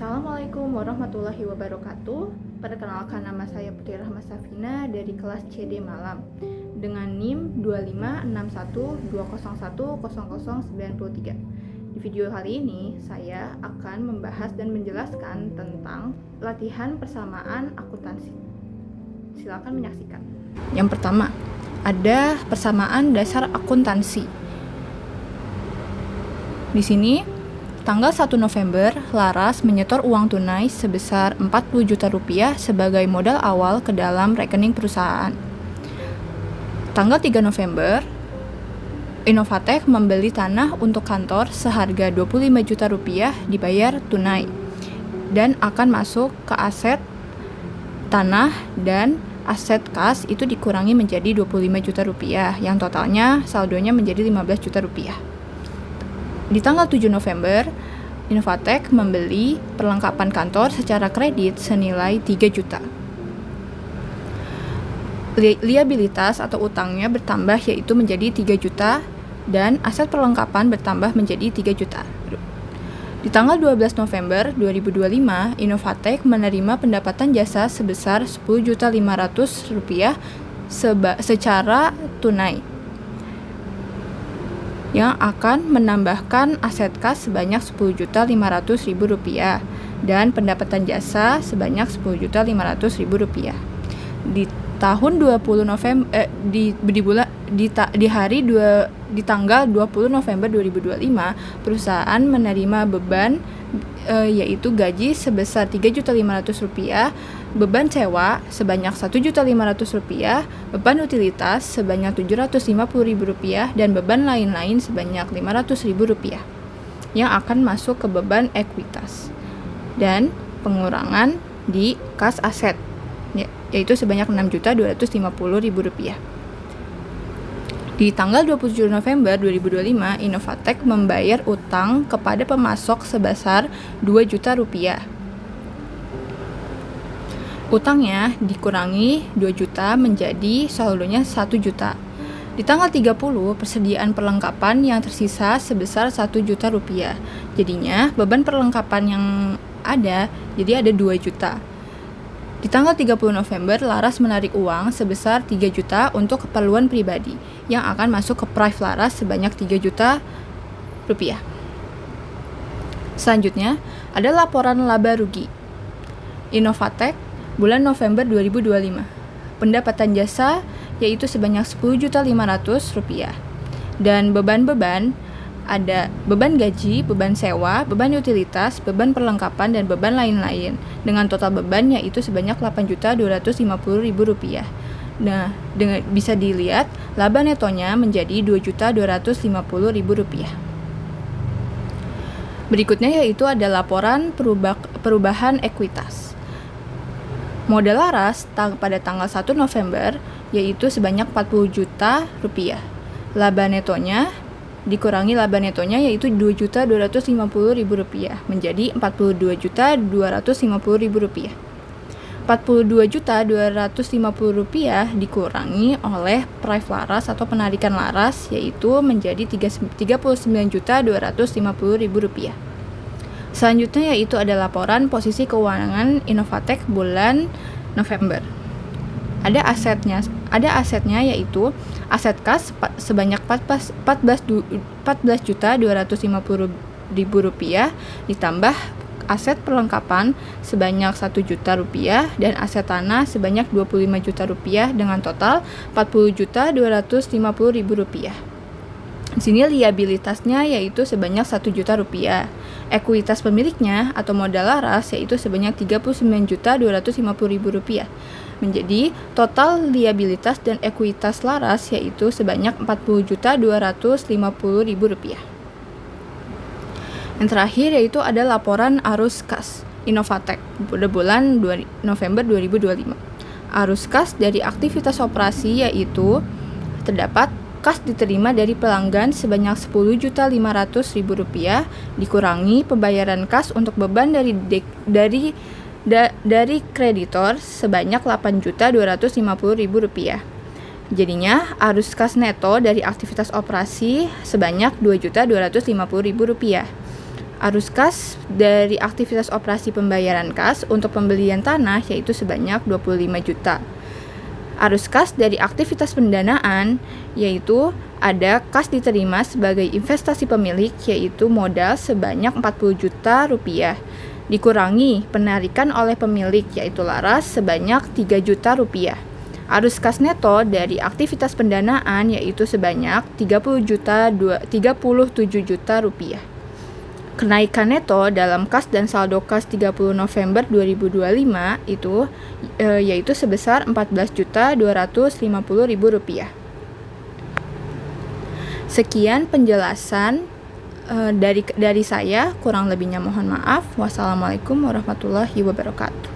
Assalamualaikum warahmatullahi wabarakatuh. Perkenalkan, nama saya Putri Rahma Safina dari kelas CD Malam dengan NIM 25612010093. Di video kali ini saya akan membahas dan menjelaskan tentang latihan persamaan akuntansi. Silakan menyaksikan. Yang pertama, ada persamaan dasar akuntansi. Di sini tanggal 1 November, Laras menyetor uang tunai sebesar 40 juta rupiah sebagai modal awal ke dalam rekening perusahaan. Tanggal 3 November, Innovatech membeli tanah untuk kantor seharga 25 juta rupiah dibayar tunai dan akan masuk ke aset tanah, dan aset kas itu dikurangi menjadi 25 juta rupiah yang totalnya saldonya menjadi 15 juta rupiah. Di tanggal 7 November, Innovatech membeli perlengkapan kantor secara kredit senilai 3 juta. Liabilitas atau utangnya bertambah yaitu menjadi 3 juta dan aset perlengkapan bertambah menjadi 3 juta. Di tanggal 12 November 2025, Innovatech menerima pendapatan jasa sebesar 10.500.000 rupiah secara tunai, yang akan menambahkan aset kas sebanyak 10.500.000 rupiah dan pendapatan jasa sebanyak 10.500.000 rupiah. Di tahun 20 November di tanggal 20 November 2025, perusahaan menerima beban yaitu gaji sebesar 3.500.000 rupiah, beban sewa sebanyak 1.500.000 rupiah, beban utilitas sebanyak 750.000 rupiah, dan beban lain-lain sebanyak 500.000 rupiah yang akan masuk ke beban ekuitas dan pengurangan di kas aset yaitu sebanyak 6.250.000 rupiah. Di tanggal 27 November 2025, Innovatech membayar utang kepada pemasok sebesar 2 juta rupiah. Utangnya dikurangi 2 juta menjadi saldonya 1 juta. Di tanggal 30, persediaan perlengkapan yang tersisa sebesar 1 juta rupiah. Jadinya beban perlengkapan yang ada 2 juta. Di tanggal 30 November, Laras menarik uang sebesar 3 juta untuk keperluan pribadi yang akan masuk ke Prive Laras sebanyak 3 juta rupiah. Selanjutnya, ada laporan laba rugi Innovatech bulan November 2025. Pendapatan jasa yaitu sebanyak 10.500.000 rupiah. Dan beban-beban ada beban gaji, beban sewa, beban utilitas, beban perlengkapan, dan beban lain-lain dengan total beban yaitu sebanyak 8.250.000 rupiah. Nah, bisa dilihat laba netonya menjadi 2.250.000 rupiah. Berikutnya yaitu ada laporan perubahan ekuitas. Modal Laras pada tanggal 1 November yaitu sebanyak 40 juta rupiah. Laba netonya dikurangi laba netonya yaitu 2.250.000 rupiah menjadi 42.250.000 rupiah. 42.250.000 rupiah dikurangi oleh Prive Laras atau penarikan Laras yaitu menjadi 39.250.000 rupiah. Selanjutnya yaitu ada laporan posisi keuangan Innovatech bulan November. Ada asetnya yaitu aset kas sebanyak 14.250.000 rupiah ditambah aset perlengkapan sebanyak 1 juta rupiah dan aset tanah sebanyak 25 juta rupiah dengan total 40.250.000 rupiah. Di sini liabilitasnya yaitu sebanyak 1 juta rupiah. Ekuitas pemiliknya atau modal Laras yaitu sebanyak 39.250.000 rupiah. Menjadi total liabilitas dan ekuitas Laras yaitu sebanyak 40.250.000 rupiah. Yang terakhir yaitu ada laporan arus kas Innovatech pada bulan November 2025. Arus kas dari aktivitas operasi yaitu terdapat kas diterima dari pelanggan sebanyak 10.500.000 rupiah dikurangi pembayaran kas untuk beban dari kreditor sebanyak 8.250.000 rupiah. Jadinya arus kas neto dari aktivitas operasi sebanyak 2.250.000 rupiah. Arus kas dari aktivitas operasi pembayaran kas untuk pembelian tanah yaitu sebanyak 25 juta. Arus kas dari aktivitas pendanaan yaitu ada kas diterima sebagai investasi pemilik yaitu modal sebanyak 40 juta rupiah. Dikurangi penarikan oleh pemilik yaitu laras sebanyak 3 juta rupiah. Arus kas neto dari aktivitas pendanaan yaitu sebanyak 37 juta rupiah. Kenaikan neto dalam kas dan saldo kas 30 November 2025 itu yaitu sebesar Rp14.250.000. Sekian penjelasan dari saya, kurang lebihnya mohon maaf. Wassalamualaikum warahmatullahi wabarakatuh.